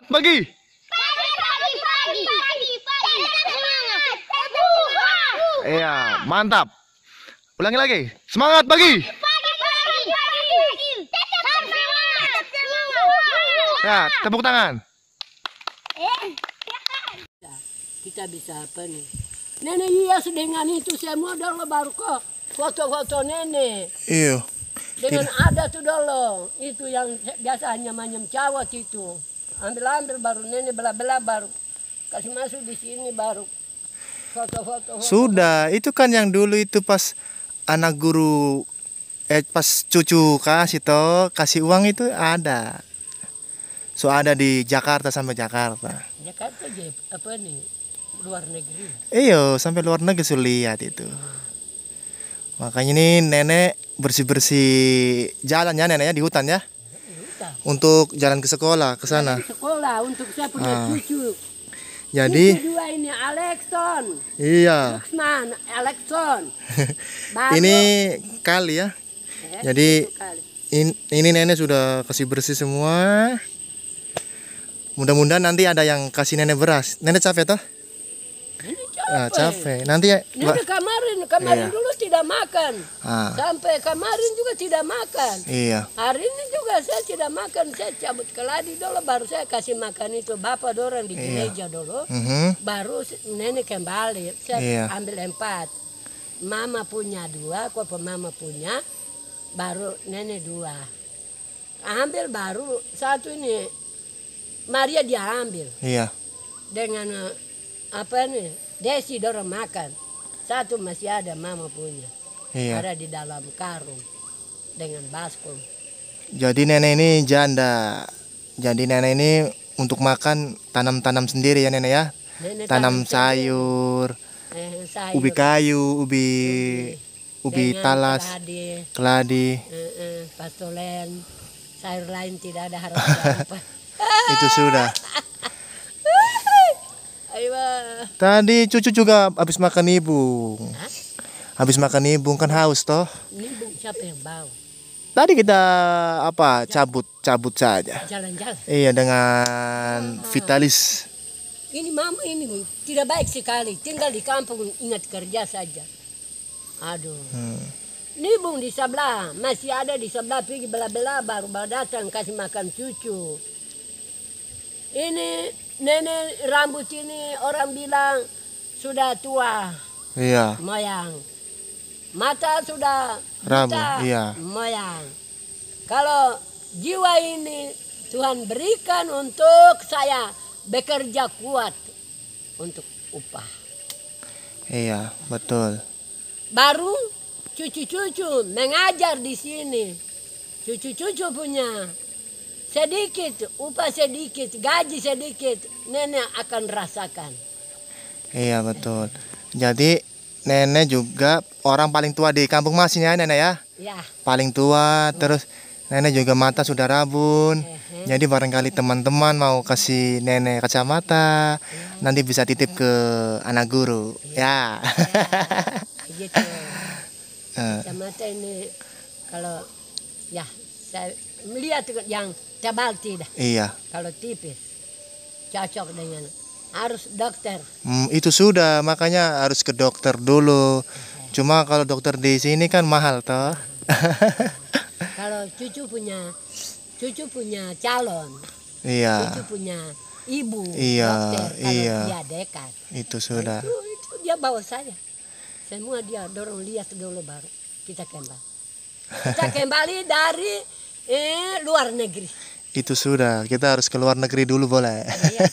Pagi. Iya, mantap. Ulangi lagi. Semangat pagi. Ya, tepuk tangan. Kita bisa apa nih? Nenek hias dengan itu semua dulu baru kok foto-foto nenek. Iya. Dengan ada tuh dulu. Itu yang biasanya manyam cawat itu. Ambil-ambil baru nenek bela-bela baru kasih masuk di sini baru foto-foto. Sudah, itu kan yang dulu itu pas anak guru pas cucu kasih uang itu ada. So ada di Jakarta sampai Jakarta. Jakarta aja apa nih? Luar negeri. Iya, sampai luar negeri sudah lihat itu. Makanya ini nenek bersih-bersih jalan ya neneknya di hutan ya. Untuk jalan ke sekolah ke sana. Sekolah untuk saya punya cucu. Jadi cucu dua ini Alexson. Iya. Luxman, Alexson. Ini kali ya. Jadi ini nenek sudah kasih bersih semua. Mudah-mudahan nanti ada yang kasih nenek beras. Nenek capek toh? Capek. Nanti ya. Nenek kemarin dulu tidak makan. Sampai kemarin juga tidak makan. Iya. Hari ini juga saya tidak makan. Saya cabut keladi dulu baru saya kasih makan itu bapak dorang di gereja dulu. Baru nenek kembali. Saya ambil 4. Mama punya 2, kok mama punya. Baru nenek 2. Ambil baru 1 ini. Maria dia ambil. Iya. Dengan apa nih? Desi dorong makan. 1 masih ada mama punya. Iya. Ada di dalam karung dengan baskom. Jadi nenek ini janda. Jadi nenek ini untuk makan tanam-tanam sendiri ya nenek ya. Nenek tanam sayur, sayur, ubi kayu, ubi talas, keladi. pastolen, sayur lain tidak ada harus apa. Itu sudah. Ayo. Tadi cucu juga habis makan ibung. Habis makan ibung kan haus toh. Ibung siapa yang bawa? Tadi kita cabut saja. Jalan-jalan. Iya dengan Vitalis. Ini mama ini tidak baik sekali. Tinggal di kampung ingat kerja saja. Aduh. Ibung di sebelah masih ada di sebelah pergi bela-bela baru datang kasih makan cucu. Ini nenek rambut ini orang bilang sudah tua. Iya. Moyang. Mata sudah rambut. buta, Iya. moyang. Kalau jiwa ini Tuhan berikan untuk saya bekerja kuat untuk upah. Iya, betul. Baru cucu-cucu mengajar di sini. Cucu-cucu punya sedikit, upah sedikit, gaji sedikit, nenek akan rasakan. Iya betul. Jadi nenek juga orang paling tua di kampung Masin ya nenek ya. Ya. Paling tua, terus nenek juga mata sudah rabun. Jadi barangkali teman-teman mau kasih nenek kacamata, nanti bisa titip ke anak guru. Ya. Begitu. Kacamata ini kalau ya saya melihat yang tebal tidak. Iya. Kalau tipis cocok dengan harus dokter. Itu sudah makanya harus ke dokter dulu. Cuma kalau dokter di sini kan mahal toh. Kalau cucu punya calon. Iya. Cucu punya ibu Iya, dokter kalau iya. dia dekat. Itu sudah. Itu dia bawa saya. Semua dia dorong lihat dulu baru kita kembali. Kita kembali dari luar negeri. Itu sudah, kita harus ke luar negeri dulu boleh. Iya,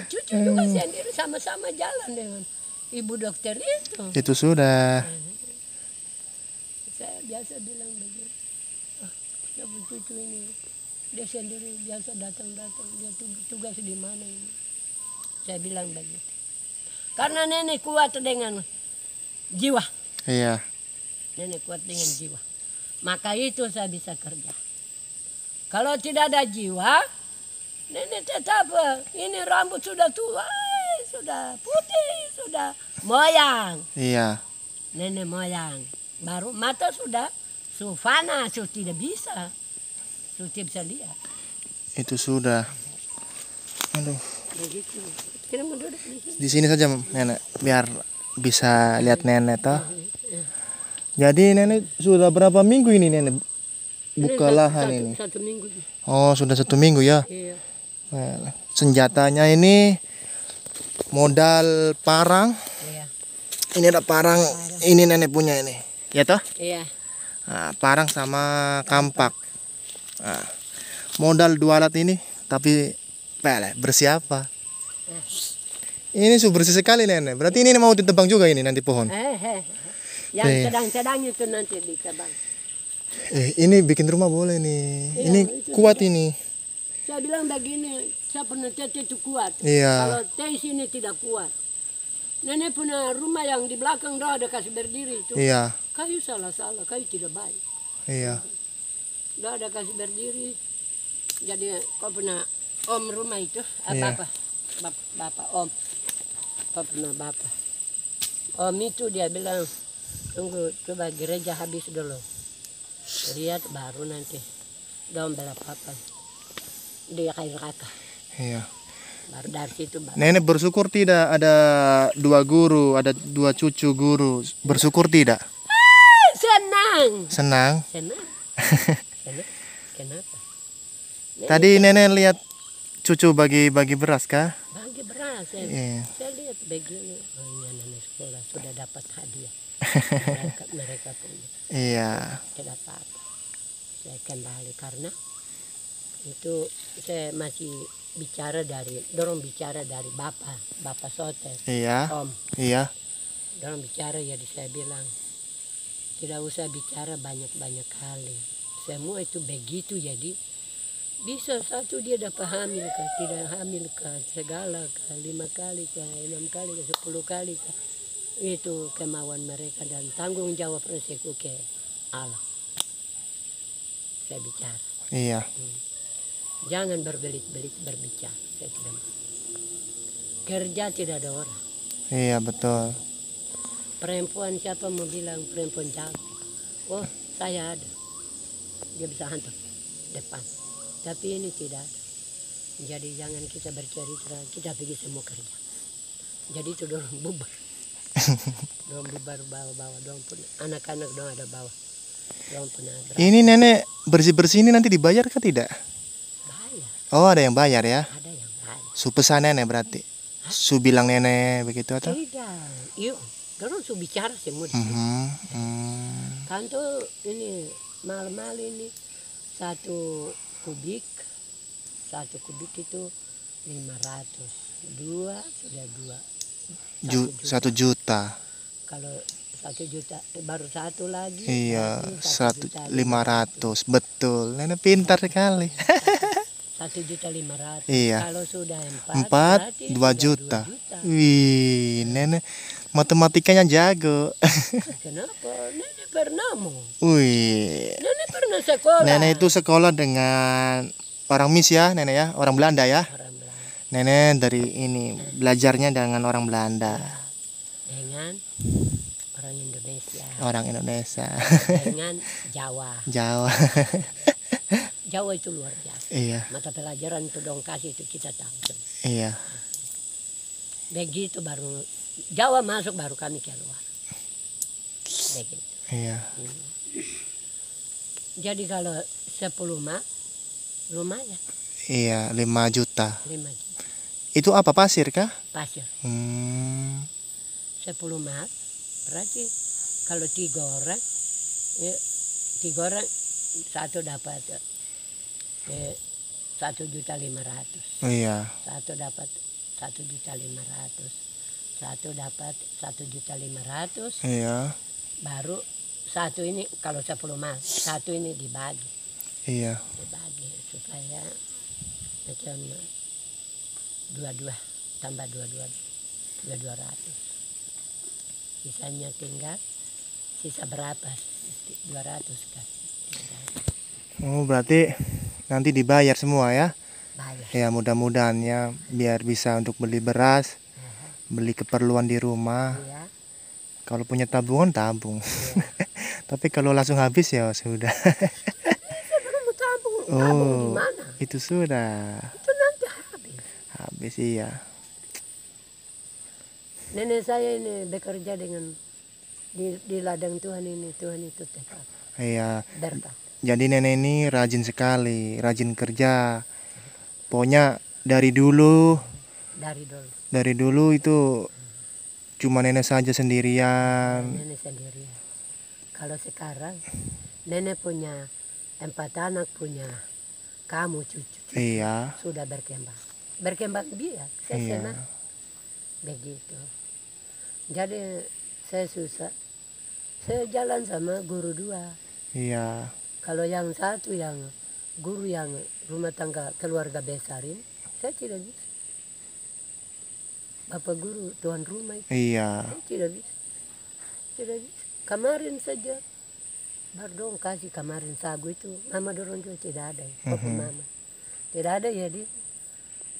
cucu juga sendiri sama-sama jalan dengan ibu dokter itu. Itu sudah. Saya biasa bilang begitu. Cucu ini dia sendiri biasa datang-datang, dia tugas di mana ini. Saya bilang begitu. Karena nenek kuat dengan jiwa. Iya. Nenek kuat dengan jiwa. Maka itu saya bisa kerja. Kalau tidak ada jiwa, nenek tetap ini rambut sudah tua, sudah putih, sudah moyang. Iya. Nenek moyang. Baru mata sudah sufana, tidak bisa. Tidak bisa lihat. Itu sudah. Aduh. Begitu. Kita mau duduk Di sini saja nenek, biar bisa lihat nenek toh. Jadi nenek sudah berapa minggu ini nenek buka lahan ini? 1 minggu. Oh, sudah 1 minggu ya. Iya. Nah, senjatanya ini modal parang. Iya. Ini ada parang, ini nenek punya ini. Ya toh? Iya. Nah, parang sama kampak. Nah, modal 2 alat ini, tapi bersiapa? Ini bersih sekali nenek. Berarti ini mau ditebang juga ini nanti pohon. Yang sedang-sedang itu nanti ditebang. Ini bikin rumah boleh nih. Iya, ini kuat ini. Saya bilang begini, saya pernah tete itu kuat. Iya. Kalau teh sini tidak kuat. Nenek punya rumah yang di belakang dah ada kasih berdiri itu. Iya. Kayu salah-salah, kayu tidak baik. Iya. Dah ada kasih berdiri. Jadi kau punya om rumah itu, Iya. bapak om. Kau punya bapak. Om itu dia bilang, tunggu coba gereja habis dulu. Lihat baru nanti. Dong bela papa. Dia kayu kakak. Iya. Baru dari situ baru. Nenek bersyukur tidak ada 2 guru, ada 2 cucu guru. Bersyukur tidak? Senang. Senang. Senang. Kenapa? Tadi nenek lihat cucu bagi beras kah? Bagi beras. Iya. Saya lihat begini. Oh ini anak sekolah sudah dapat hadiah. mereka punya. Iya. Tidak apa-apa. Saya kembali karena itu saya masih dorong bicara dari bapak Soter. Iya. Om. Iya. Dorong bicara jadi saya bilang tidak usah bicara banyak-banyak kali. Semua itu begitu jadi bisa satu dia dapat hamil kah, tidak hamil kah, segala kah, 5 kali kah, 6 kali kah, 10 kali kah. Itu kemauan mereka dan tanggung jawab resiko ke Allah. Saya bicara. Iya. Jangan berbelit-belit berbicara. Saya tidak mau. Kerja tidak ada orang. Iya betul. Perempuan siapa mau bilang perempuan jago. Oh saya ada. Dia bisa hantar depan. Tapi ini tidak ada. Jadi jangan kita bercerita, kita pergi semua kerja. Jadi itu dorong bubar. Dorong bubar bawa-bawa. Dorong pun anak-anak dorong ada bawa. Dorong pernah berapa. Ini nenek bersih-bersih ini nanti dibayar kah tidak? Bayar. Oh ada yang bayar ya? Ada yang bayar. Su pesan nenek berarti? Su bilang nenek begitu atau? Tidak. Yuk. Dorong su bicara semua di sini. Kan tuh ini mal-mal ini 1 kubik itu 500. 2 sudah 1 juta. Kalau 1 juta baru 1 lagi. Iya, 1.500. Betul. Nenek pintar sekali. 1.500.000. Iya. Kalau sudah 4 2 juta. Wih, nenek matematikanya jago. Kenapa? Nenek pernah mau. Wih. Nenek pernah sekolah. Nenek itu sekolah dengan orang Mis ya, nenek ya, orang Belanda ya. Orang Belanda. Nenek dari ini belajarnya dengan orang Belanda. Dengan orang Indonesia. Orang Indonesia. Dengan Jawa. Jawa. Jawa itu luar biasa. Iya. Mata pelajaran itu dong kasih itu kita tahu. Iya. Begitu baru Jawa masuk baru kami keluar. Begitu. Iya. Jadi kalau 10 mak lumayan. Iya, 5 juta. 5 juta. Itu apa, pasir kah? Pasir. 10 10 mak berarti kalau 3 orang ya, 3 orang 1 dapat 1.500.000. Iya. 1 dapat 1.500.000. 1 dapat 1.500.000. Iya. Baru 1 ini kalau 10 mak 1 ini dibagi. Iya. Dibagi supaya macam 22 tambah 22 200. Sisanya tinggal sisa berapa? 200 kan. Oh, berarti nanti dibayar semua ya? Bayar. Ya, mudah-mudahan ya biar bisa untuk beli beras, beli keperluan di rumah. Iya. Kalau punya tabungan tabung. Tapi kalau langsung habis ya sudah. Saya belum tabung. Tabung di mana? Itu sudah. Itu nanti habis. Habis iya. Nenek saya ini bekerja dengan di ladang Tuhan ini. Tuhan itu tetap Iya. berkat. Jadi nenek ini rajin sekali, rajin kerja. Pokoknya dari dulu itu cuma nenek saja sendirian. Nenek sendirian. Kalau sekarang nenek punya 4 anak, punya kamu cucu. Iya. Sudah berkembang biak. Saya senang begitu. Jadi saya susah. Saya jalan sama guru 2. Iya. Kalau yang satu yang guru yang rumah tangga keluarga besarin, saya tidak bisa. Bapak guru tuan rumah itu. Iya. Saya tidak bisa. Kemarin saja baru dong kasih kemarin sagu itu, mama dorong juga tidak ada. Mama tidak ada, jadi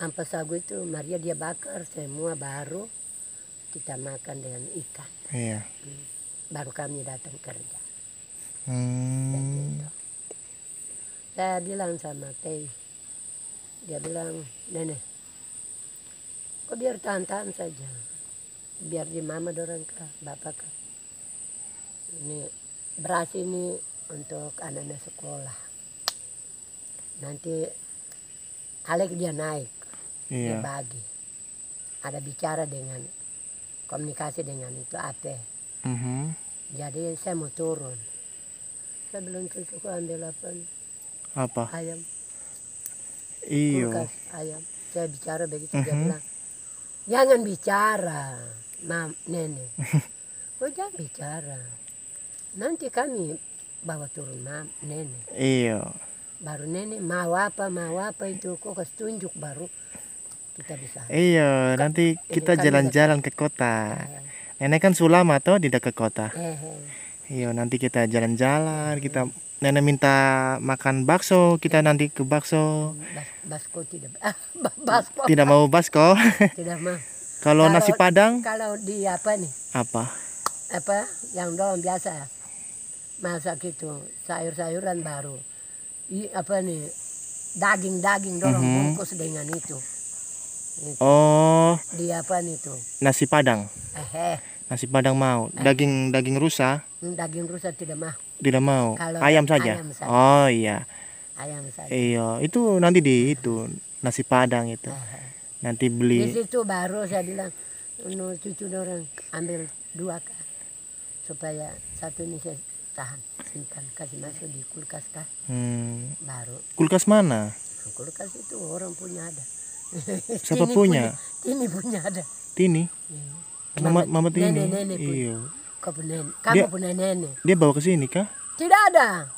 ampas sagu itu Maria dia bakar semua, baru kita makan dengan ikan. Iya. Baru kami datang kerja. Hmm. Saya bilang sama Teh, dia bilang, nenek, kok biar tahan-tahan saja, biar di mama dorang kah, bapak kah. Ini beras ini untuk anak-anak sekolah. Nanti Alek dia naik, dia bagi. Ada bicara dengan komunikasi dengan itu AP. Jadi saya mau turun. Saya belum cukup ambil apa? Ayam. Iyo. Kulkas ayam. Saya bicara begitu, dia bilang, jangan bicara, nenek. Oh jangan bicara. Nanti kami bawa turun nenek. Iya. Baru nenek mau apa itu kok kasih tunjuk baru kita bisa. Iya, nanti kita jalan-jalan ke kota. Nenek kan Sulama toh, tidak ke kota. Iya, nanti kita jalan-jalan, nenek minta makan bakso, kita nanti ke bakso. Basko tidak. Basko. Tidak mau basko. Tidak mau. Kalau nasi Padang? Kalau di apa nih? Apa? Apa yang dorong biasa masak itu sayur-sayuran baru. Apa nih? Daging dorong bungkus dengan itu. Oh. Di apa nih tuh? Nasi Padang. Nasi Padang mau. Daging rusa? Daging rusa tidak mau. Tidak mau. Kalau ayam saja. Oh iya. Ayam saja. Iya, itu nanti di itu nasi Padang itu. Nanti beli. Di situ baru saya bilang, cucu dorang ambil 2 kah, supaya satu ini saya tahan, simpan, kasih masuk di kulkas kah. Baru. Kulkas mana? Kulkas itu orang punya ada. Siapa punya? Tini punya ada. Tini? Mama Tini? Nenek iya. Kamu punya nenek. Dia bawa ke sini kah? Tidak ada.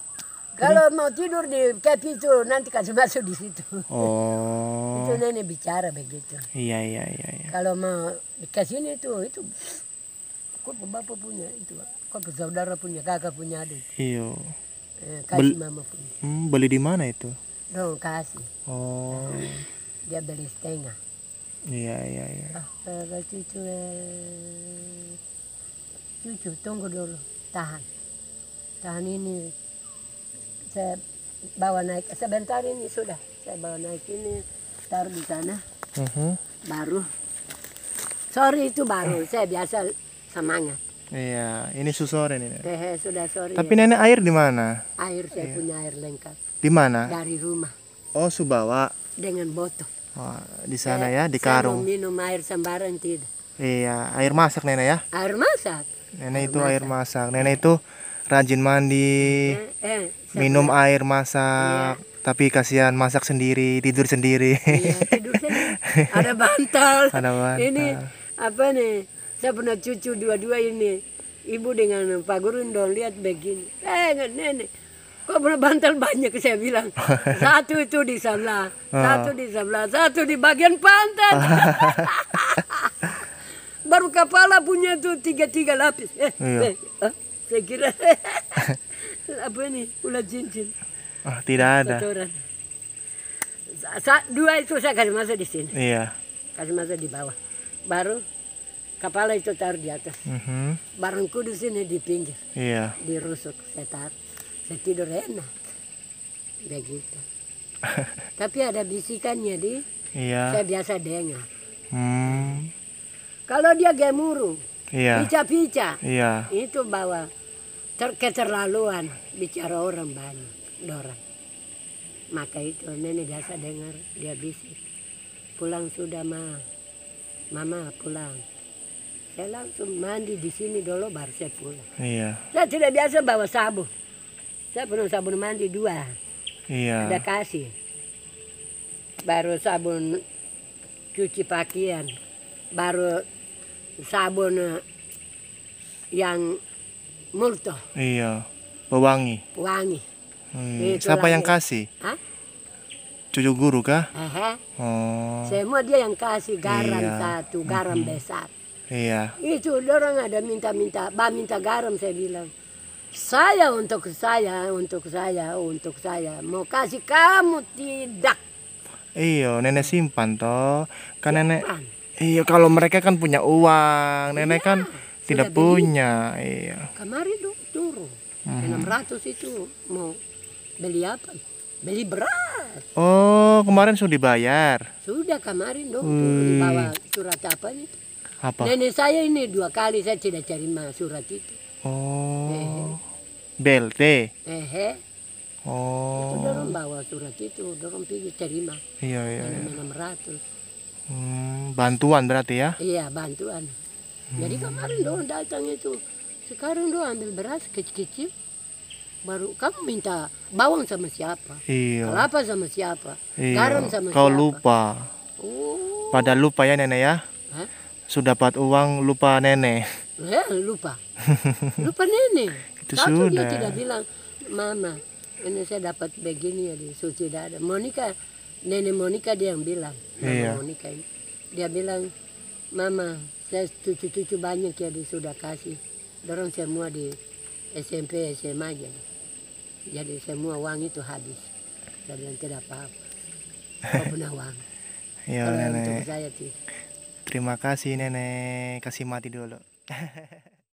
Kalau mau tidur di kepi itu nanti kasih masuk di situ. Oh. Itu nenek bicara begitu. Iya. Kalau mau ke sini itu kok bapak punya itu, kok saudara punya, kakak punya ada. Iya. Kasih mama punya. Beli di mana itu? Dong kasih. Oh. Dia beli setengah. Iya. Cucu tunggu dulu, tahan ini. Saya bawa naik sebentar ini sudah. Saya bawa naik ini, taruh di sana. Baru. Sorry itu baru. Saya biasa semangat. Iya, ini sore ini. Sudah sore. Tapi nenek air di mana? Air saya punya air lengkap. Di mana? Dari rumah. Oh, Subawa. Dengan botol. Oh, di sana ya, di karung. Saya mau minum air sembarang tidak. Iya, air masak nenek ya? Air masak. Nenek itu air masak. Nenek itu rajin mandi, minum air masak. Iya. Tapi kasihan masak sendiri, tidur sendiri. Iya, tidur sendiri. Ada bantal. Ada bantal. Ini apa nih? Saya punya cucu 2 ini. Ibu dengan Pak Gurundong lihat begini. Nenek, kok punya bantal banyak? Saya bilang. Satu itu di sebelah, satu di sebelah, satu di bagian pantat. Baru kepala punya tuh 3 lapis. Saya kira apa ini? Ulat cincin. Tidak ada. 2 itu saya kasih masuk di sini. Iya. Kasih masuk di bawah. Baru kepala itu taruh di atas. Barang kudus ini di pinggir. Iya. Dirusuk saya taruh. Saya tidur enak. Begitu. Tapi ada bisikannya di. Iya. Saya biasa dengar. Kalau dia gemuruh, pica-pica, itu bawa keterlaluan bicara orang banyak, dorang. Maka itu nenek biasa dengar dia bisik. Pulang sudah mama pulang. Saya langsung mandi di sini dulu baru saya pulang. Iya. Saya tidak biasa bawa sabun. Saya penuh sabun mandi 2. Iya. Ada kasih. Baru sabun cuci pakaian. Baru sabun yang multo. Iya. Pewangi. Wangi. Siapa yang kasih? Hah? Cucu guru kah? Oh. Semua dia yang kasih garam satu, garam besar. Iya. Itu orang ada minta garam, saya bilang. Saya untuk saya. Mau kasih kamu tidak. Iya, nenek simpan toh. Kan nenek. Iya, kalau mereka kan punya uang, nenek kan tidak punya. Iya. Kemarin dong turun. 600 itu mau beli apa? Beli beras. Oh, kemarin sudah dibayar. Sudah kemarin dong turun bawa surat apa itu? Apa? Nenek saya ini 2 kali saya tidak terima surat itu. Oh. BLT. Itu dorong bawa surat itu, dorong pergi terima. Iya. 600. Bantuan berarti ya? Iya, bantuan. Jadi kemarin dong datang itu. Sekarang dong ambil beras kecil-kecil. Baru kamu minta bawang sama siapa? Iya. Kelapa sama siapa? Garam sama Kau siapa? lupa. Oh. Pada lupa ya nenek ya? Hah? Sudah dapat uang lupa nenek. Lupa. Lupa nenek. Itu Satu sudah. dia tidak bilang, mama, ini saya dapat begini ya di suci ada. Monica, nenek Monica dia yang bilang. Mama Monica ini. Dia bilang, mama, saya cucu-cucu banyak ya sudah kasih. Dorong semua di SMP, SMA aja. Jadi semua uang itu habis. Saya bilang tidak apa-apa. Kau punya uang. Iya kalau nenek. untuk saya tidak. Terima kasih nenek. Kasih mati dulu.